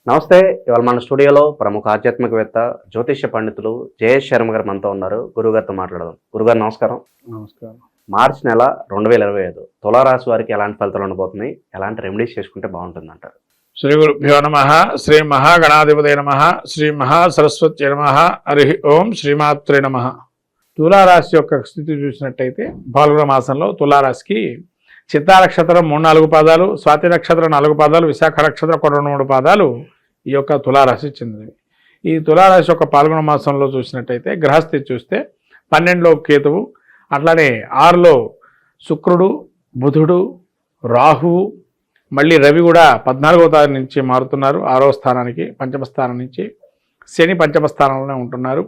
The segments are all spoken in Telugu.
నమస్తే. ఇవాళ మన స్టూడియోలో ప్రముఖ ఆధ్యాత్మికవేత్త, జ్యోతిష్య పండితులు జయేష్ శర్మ గారు మనతో ఉన్నారు. గురువుగారితో మాట్లాడదాం. గురుగారు నమస్కారం. నమస్కారం. మార్చి నెల 2025 తులారాశి వారికి ఎలాంటి ఫలితాలు ఉండబోతున్నాయి? ఎలాంటి రెమెడీస్ చేసుకుంటే బాగుంటుంది అంటారు? శ్రీ గురుభ్యో నమ. శ్రీ మహాగణాధిపతే నమ. శ్రీ మహాసరస్వతి నమ. హరి ఓం శ్రీమాత్రే నమ. తులారాశి యొక్క స్థితి చూసినట్టయితే పాల్గొన మాసంలో తులారాశికి చిత్తా నక్షత్రం 3-4 పాదాలు, స్వాతి నక్షత్రం 4 పాదాలు, విశాఖ నక్షత్రం 2-3 పాదాలు ఈ యొక్క తులారాశి చెందినవి. ఈ తులారాశి యొక్క పాల్గొన మాసంలో చూసినట్టయితే గ్రహస్థితి చూస్తే 12లో కేతువు, అట్లానే 6లో శుక్రుడు, బుధుడు, రాహువు, మళ్ళీ రవి కూడా 14వ తారీఖు నుంచి మారుతున్నారు 6వ స్థానానికి, పంచమ స్థానం నుంచి. శని పంచమ స్థానంలోనే ఉంటున్నారు.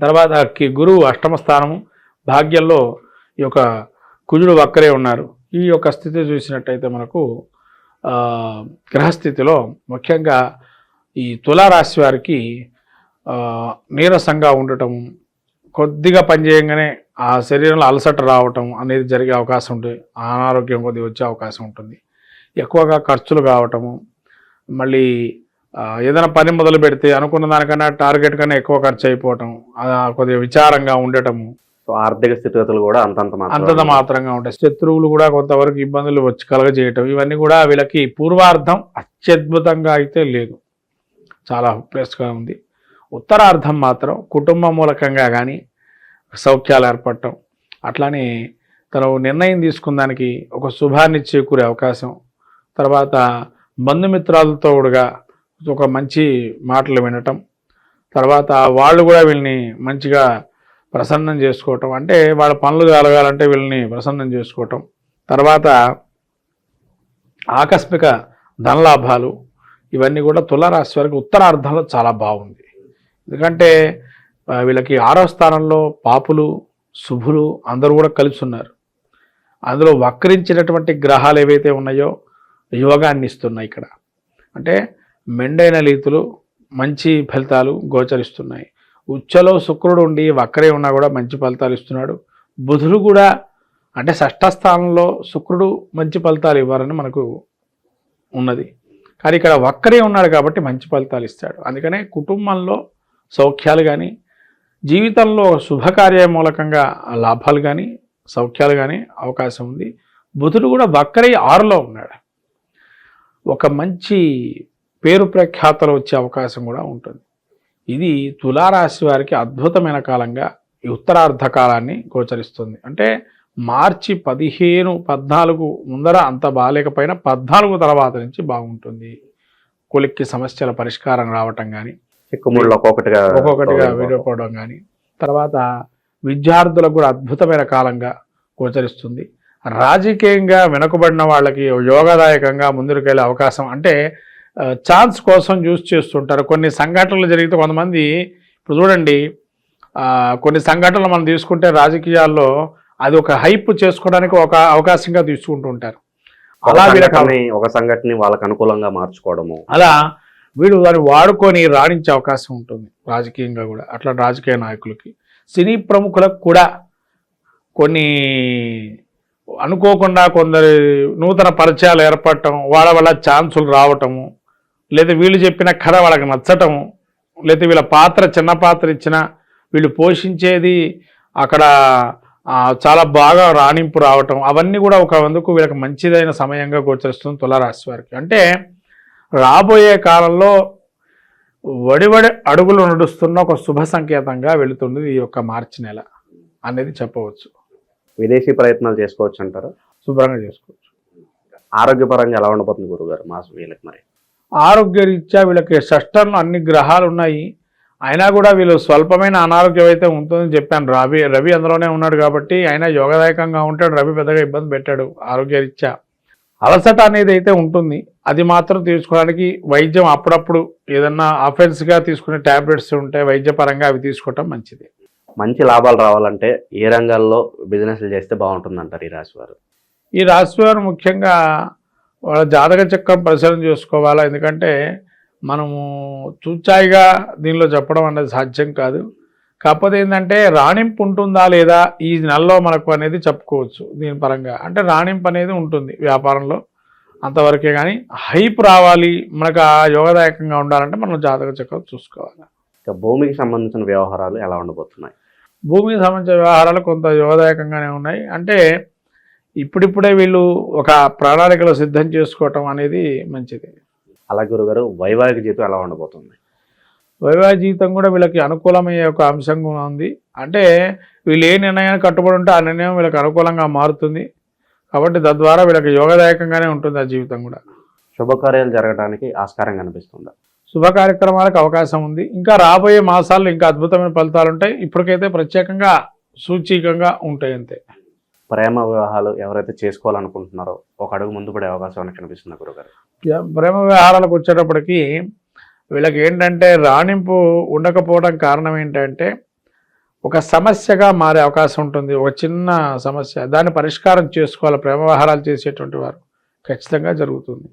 తర్వాత గురువు అష్టమ స్థానము, భాగ్యంలో ఈ యొక్క కుజుడు వక్కరే ఉన్నారు. ఈ యొక్క స్థితి చూసినట్టయితే మనకు గ్రహస్థితిలో ముఖ్యంగా ఈ తులారాశి వారికి నీరసంగా ఉండటం, కొద్దిగా పనిచేయంగానే ఆ శరీరంలో అలసట రావటం అనేది జరిగే అవకాశం ఉంటుంది. అనారోగ్యం కొద్దిగా వచ్చే అవకాశం ఉంటుంది. ఎక్కువగా ఖర్చులు కావటము, మళ్ళీ ఏదైనా పని మొదలు పెడితే అనుకున్న దానికన్నా టార్గెట్ కన్నా ఎక్కువ ఖర్చు అయిపోవటం, కొద్దిగా విచారంగా ఉండటము, ఆర్థిక స్థితిగతులు కూడా అంతంత మాత్రంగా ఉంటాయి. శత్రువులు కూడా కొంతవరకు ఇబ్బందులు వచ్చి కలగజేయటం, ఇవన్నీ కూడా వీళ్ళకి పూర్వార్థం అత్యద్భుతంగా అయితే లేదు, చాలా ప్లస్గా ఉంది. ఉత్తరార్థం మాత్రం కుటుంబ మూలకంగా కానీ సౌఖ్యాలు ఏర్పడటం, అట్లానే తను నిర్ణయం తీసుకున్న దానికి ఒక శుభాన్ని చేకూరే అవకాశం, తర్వాత బంధుమిత్రాలతో కూడా ఒక మంచి మాటలు వినటం, తర్వాత వాళ్ళు కూడా వీళ్ళని మంచిగా ప్రసన్నం చేసుకోవటం, అంటే వాళ్ళ పనులు కలగాలంటే వీళ్ళని ప్రసన్నం చేసుకోవటం, తర్వాత ఆకస్మిక ధనలాభాలు, ఇవన్నీ కూడా తులారాశి వారికి ఉత్తరార్ధంలో చాలా బాగుంది. ఎందుకంటే వీళ్ళకి 6వ స్థానంలో పాపులు, శుభులు అందరూ కూడా కలిసి ఉన్నారు. అందులో వక్రించినటువంటి గ్రహాలు ఏవైతే ఉన్నాయో యోగాన్ని ఇస్తున్నాయి. ఇక్కడ అంటే మెండైన రీతులు మంచి ఫలితాలు గోచరిస్తున్నాయి. ఉచ్చలో శుక్రుడు ఉండి వక్రే ఉన్నా కూడా మంచి ఫలితాలు ఇస్తున్నాడు. బుధుడు కూడా అంటే షష్ఠ స్థానంలో శుక్రుడు మంచి ఫలితాలు ఇవ్వాలని మనకు ఉన్నది, కానీ ఇక్కడ వక్రే ఉన్నాడు కాబట్టి మంచి ఫలితాలు ఇస్తాడు. అందుకనే కుటుంబంలో సౌఖ్యాలు కానీ, జీవితంలో శుభకార్య మూలకంగా లాభాలు కానీ, సౌఖ్యాలు కానీ అవకాశం ఉంది. బుధుడు కూడా వక్రై 6లో ఉన్నాడు. ఒక మంచి పేరు ప్రఖ్యాతలు వచ్చే అవకాశం కూడా ఉంటుంది. ఇది తులారాశి వారికి అద్భుతమైన కాలంగా ఈ ఉత్తరార్ధ కాలాన్ని గోచరిస్తుంది. అంటే మార్చి 15-14 ముందర అంత బాగాలేకపోయినా 14 తర్వాత నుంచి బాగుంటుంది. కొలిక్కి సమస్యల పరిష్కారం రావటం కానీ, ఒక్కొక్కటిగా విడిపోవడం కానీ, తర్వాత విద్యార్థులకు కూడా అద్భుతమైన కాలంగా గోచరిస్తుంది. రాజకీయంగా వెనుకబడిన వాళ్ళకి యోగదాయకంగా ముందుకెళ్ళే అవకాశం, అంటే ఛాన్స్ కోసం యూజ్ చేస్తుంటారు. కొన్ని సంఘటనలు జరిగితే కొంతమంది, ఇప్పుడు చూడండి కొన్ని సంఘటనలు మనం తీసుకుంటే రాజకీయాల్లో అది ఒక హైప్ చేసుకోవడానికి ఒక అవకాశంగా తీసుకుంటూ ఉంటారు. అలా ఒక సంఘటన వాళ్ళకు అనుకూలంగా మార్చుకోవడము, అలా వీళ్ళు దాన్ని వాడుకొని రాణించే అవకాశం ఉంటుంది రాజకీయంగా కూడా. అట్లా రాజకీయ నాయకులకి, సినీ ప్రముఖులకు కూడా కొన్ని అనుకోకుండా కొందరు నూతన పరిచయాలు ఏర్పడటం, వాళ్ళ వల్ల ఛాన్సులు రావటము, లేదా వీళ్ళు చెప్పిన కథ వాళ్ళకి నచ్చటము, లేదా వీళ్ళ పాత్ర చిన్న పాత్ర ఇచ్చినా వీళ్ళు పోషించేది అక్కడ చాలా బాగా రాణింపు రావటం, అవన్నీ కూడా ఒక వందుకు వీళ్ళకి మంచిదైన సమయంగా గోచరిస్తుంది తులారాశి వారికి. అంటే రాబోయే కాలంలో వడివడి అడుగులు నడుస్తున్న ఒక శుభ సంకేతంగా వెళుతుంది ఈ యొక్క మార్చి నెల అనేది చెప్పవచ్చు. విదేశీ ప్రయత్నాలు చేసుకోవచ్చు అంటారు? శుభ్రంగా చేసుకోవచ్చు. ఆరోగ్యపరంగా ఎలా ఉండబోతుంది గురుగారు మాసం వీళ్ళకి? మరి ఆరోగ్యరీత్యా వీళ్ళకి షష్టంలో అన్ని గ్రహాలు ఉన్నాయి, అయినా కూడా వీళ్ళు స్వల్పమైన అనారోగ్యం అయితే ఉంటుందని చెప్పాను. రవి అందులోనే ఉన్నాడు కాబట్టి అయినా యోగదాయకంగా ఉంటాడు. రవి పెద్దగా ఇబ్బంది పెట్టాడు. ఆరోగ్యరీత్యా అలసట అనేది అయితే ఉంటుంది, అది మాత్రం తీసుకోవడానికి వైద్యం అప్పుడప్పుడు ఏదన్నా అఫెన్స్గా తీసుకునే ట్యాబ్లెట్స్ ఉంటే వైద్యపరంగా అవి తీసుకోవటం మంచిది. మంచి లాభాలు రావాలంటే ఏ రంగాల్లో బిజినెస్లు చేస్తే బాగుంటుంది అంటారు ఈ రాశివారు? ఈ రాశివారు ముఖ్యంగా వాళ్ళ జాతక చక్రం పరిశీలన చేసుకోవాలా. ఎందుకంటే మనము చూచాయిగా దీనిలో చెప్పడం అనేది సాధ్యం కాదు. కాకపోతే ఏంటంటే రాణింపు ఉంటుందా లేదా ఈ నెలలో మనకు అనేది చెప్పుకోవచ్చు దీని పరంగా. అంటే రాణింపు అనేది ఉంటుంది వ్యాపారంలో, అంతవరకే. కానీ హైప్ రావాలి, మనకు ఆ యోగదాయకంగా ఉండాలంటే మనం జాతక చక్రం చూసుకోవాలి. ఇక భూమికి సంబంధించిన వ్యవహారాలు ఎలా ఉండబోతున్నాయి? భూమికి సంబంధించిన వ్యవహారాలు కొంత యోగదాయకంగానే ఉన్నాయి. అంటే ఇప్పుడిప్పుడే వీళ్ళు ఒక ప్రణాళికలు సిద్ధం చేసుకోవటం అనేది మంచిది. అలా గురుగారు వైవాహిక జీవితం ఎలా ఉండబోతుంది? వైవాహిక జీవితం కూడా వీళ్ళకి అనుకూలమయ్యే ఒక అంశం కూడా ఉంది. అంటే వీళ్ళు ఏ నిర్ణయాన్ని కట్టుబడి ఉంటే ఆ నిర్ణయం వీళ్ళకి అనుకూలంగా మారుతుంది. కాబట్టి తద్వారా వీళ్ళకి యోగదాయకంగానే ఉంటుంది ఆ జీవితం కూడా. శుభకార్యాలు జరగడానికి ఆస్కారం కనిపిస్తుందా? శుభ కార్యక్రమాలకు అవకాశం ఉంది. ఇంకా రాబోయే మాసాల్లో ఇంకా అద్భుతమైన ఫలితాలు ఉంటాయి. ఇప్పటికైతే ప్రత్యేకంగా సూచికంగా ఉంటాయి అంతే. ప్రేమ వివాహాలు ఎవరైతే చేసుకోవాలనుకుంటున్నారో ఒక అడుగు ముందు పడే అవకాశం కనిపిస్తుంది గురుగారు. ప్రేమ వ్యవహారాలకు వచ్చేటప్పటికి వీళ్ళకి ఏంటంటే రాణింపు ఉండకపోవడం కారణం ఏంటంటే ఒక సమస్యగా మారే అవకాశం ఉంటుంది. ఒక చిన్న సమస్య, దాన్ని పరిష్కారం చేసుకోవాలి. ప్రేమ వ్యవహారాలు చేసేటువంటి వారు ఖచ్చితంగా జరుగుతుంది.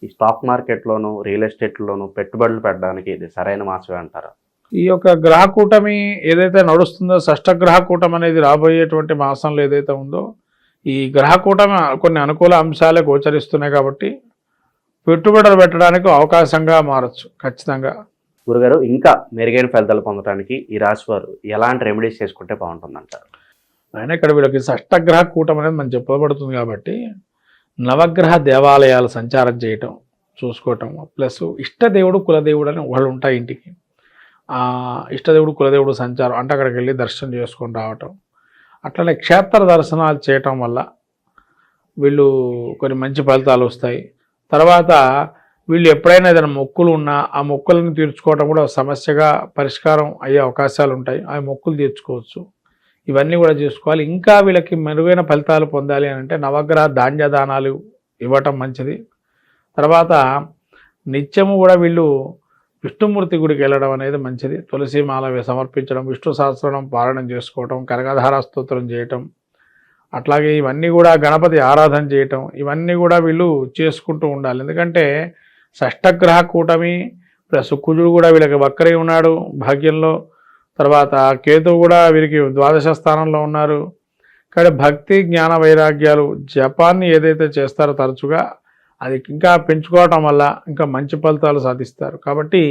ఈ స్టాక్ మార్కెట్లోను రియల్ ఎస్టేట్లోను పెట్టుబడులు పెట్టడానికి ఇది సరైన మాసమే అంటారా? ఈ యొక్క గ్రహ కూటమి ఏదైతే నడుస్తుందో, షష్టగ్రహ కూటమి అనేది రాబోయేటువంటి మాసంలో ఏదైతే ఉందో, ఈ గ్రహ కూటమి కొన్ని అనుకూల అంశాలే గోచరిస్తున్నాయి. కాబట్టి పెట్టుబడులు పెట్టడానికి అవకాశంగా మారచ్చు ఖచ్చితంగా. గురుగారు ఇంకా మెరుగైన ఫలితాలు పొందడానికి ఈ రాశి వారు ఎలాంటి రెమెడీస్ చేసుకుంటే బాగుంటుందంటారు? అయినా ఇక్కడ వీళ్ళకి షష్టగ్రహ కూటమి అనేది మనం చెప్పబడుతుంది కాబట్టి నవగ్రహ దేవాలయాలు సంచారం చేయటం చూసుకోవటం, ప్లస్ ఇష్టదేవుడు కులదేవుడు అని వాళ్ళు ఉంటాయి ఇంటికి. ఇష్టదేవుడు కులదేవుడు సంచారం అంటే అక్కడికి వెళ్ళి దర్శనం చేసుకొని రావటం, అట్లనే క్షేత్ర దర్శనాలు చేయటం వల్ల వీళ్ళు కొన్ని మంచి ఫలితాలు వస్తాయి. తర్వాత వీళ్ళు ఎప్పుడైనా ఏదైనా మొక్కులు ఉన్నా ఆ మొక్కులను తీర్చుకోవడం కూడా సమస్యగా పరిష్కారం అయ్యే అవకాశాలు ఉంటాయి. ఆ మొక్కులు తీర్చుకోవచ్చు. ఇవన్నీ కూడా చేసుకోవాలి. ఇంకా వీళ్ళకి మెరుగైన ఫలితాలు పొందాలి అని అంటే నవగ్రహ ధాన్యదానాలు ఇవ్వటం మంచిది. తర్వాత నిత్యము కూడా వీళ్ళు విష్ణుమూర్తి గుడికి వెళ్ళడం అనేది మంచిది. తులసి మాల సమర్పించడం, విష్ణు సహస్రనామం పారాయణం చేసుకోవటం, కనకధార స్తోత్రం చేయటం, అట్లాగే ఇవన్నీ కూడా గణపతి ఆరాధన చేయటం, ఇవన్నీ కూడా వీళ్ళు చేసుకుంటూ ఉండాలి. ఎందుకంటే షష్టగ్రహ కూటమి ప్లస్ కుజుడు కూడా వీళ్ళకి వక్రై ఉన్నాడు భాగ్యంలో. తర్వాత కేతువు కూడా వీరికి ద్వాదశ స్థానంలో ఉన్నారు. కానీ భక్తి జ్ఞాన వైరాగ్యాలు జపాన్ని ఏదైతే చేస్తారో తరచుగా అది ఇంకా పెంచుకోవటం వల్ల ఇంకా మంచి ఫలితాలు సాధిస్తారు. కాబట్టి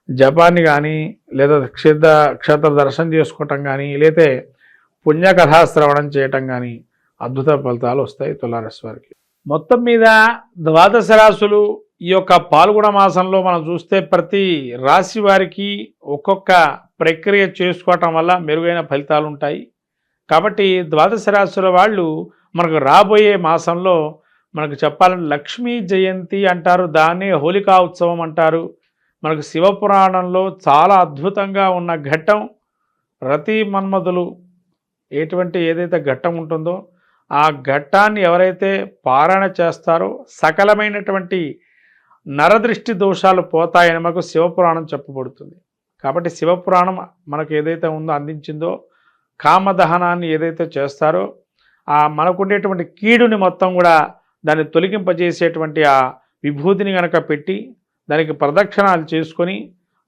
జపాన్ని కానీ లేదా క్షేత్ర దర్శనం చేసుకోవటం కానీ లేతే పుణ్యకథా శ్రవణం చేయటం కానీ అద్భుత ఫలితాలు వస్తాయి తులారాశి వారికి. మొత్తం మీద ద్వాదశ రాశులు ఈ యొక్క పాల్గొన మాసంలో మనం చూస్తే ప్రతి రాశి వారికి ఒక్కొక్క ప్రక్రియ చేసుకోవటం వల్ల మెరుగైన ఫలితాలు ఉంటాయి. కాబట్టి ద్వాదశ రాశుల వాళ్ళు మనకు రాబోయే మాసంలో మనకు చెప్పాలంటే లక్ష్మీ జయంతి అంటారు, దాన్నే హోలికా ఉత్సవం అంటారు. మనకు శివపురాణంలో చాలా అద్భుతంగా ఉన్న ఘట్టం రతి మన్మధులు ఏదైతే ఘట్టం ఉంటుందో ఆ ఘట్టాన్ని ఎవరైతే పారాయణ చేస్తారో సకలమైనటువంటి నరదృష్టి దోషాలు పోతాయని మనకు శివపురాణం చెప్పబడుతుంది. కాబట్టి శివపురాణం మనకు ఏదైతే ఉందో అందించిందో కామదహనాన్ని ఏదైతే చేస్తారో ఆ మనకుండేటువంటి కీడుని మొత్తం కూడా దాన్ని తొలగింపజేసేటువంటి ఆ విభూతిని కనుక పెట్టి దానికి ప్రదక్షిణాలు చేసుకొని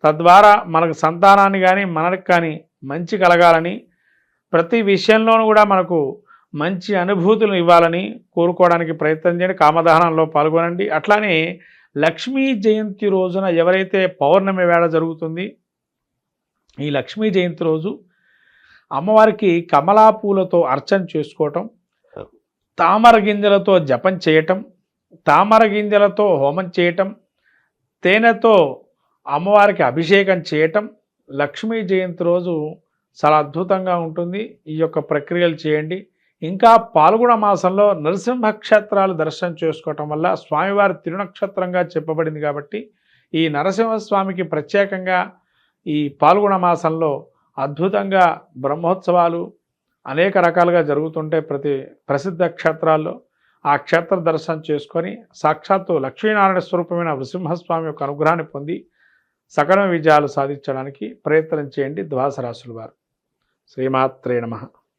తద్వారా మనకు సంతానాన్ని కానీ మనకు కానీ మంచి కలగాలని ప్రతి విషయంలోనూ కూడా మనకు మంచి అనుభూతులను ఇవ్వాలని కోరుకోవడానికి ప్రయత్నం చేయండి. కామదహనంలో పాల్గొనండి. అట్లానే లక్ష్మీ జయంతి రోజున ఎవరైతే పౌర్ణమి వేళ జరుగుతుంది ఈ లక్ష్మీ జయంతి రోజు అమ్మవారికి కమలా పూలతో అర్చన చేసుకోవటం, తామర గింజలతో జపం చేయటం, తామర గింజలతో హోమం చేయటం, తేనెతో అమ్మవారికి అభిషేకం చేయటం లక్ష్మీ జయంతి రోజు చాలా అద్భుతంగా ఉంటుంది. ఈ యొక్క ప్రక్రియలు చేయండి. ఇంకా పాల్గొన మాసంలో నరసింహ క్షేత్రాలు దర్శనం చేసుకోవటం వల్ల స్వామివారి తిరునక్షత్రంగా చెప్పబడింది. కాబట్టి ఈ నరసింహస్వామికి ప్రత్యేకంగా ఈ పాల్గొన మాసంలో అద్భుతంగా బ్రహ్మోత్సవాలు అనేక రకాలుగా జరుగుతుంటే ప్రతి ప్రసిద్ధ క్షేత్రాల్లో ఆ క్షేత్ర దర్శనం చేసుకొని సాక్షాత్తు లక్ష్మీనారాయణ స్వరూపమైన నృసింహస్వామి యొక్క అనుగ్రహాన్ని పొంది సకల విజయాలు సాధించడానికి ప్రయత్నం చేయండి ద్వాదశ రాశుల వారు. శ్రీమాత్రే నమః.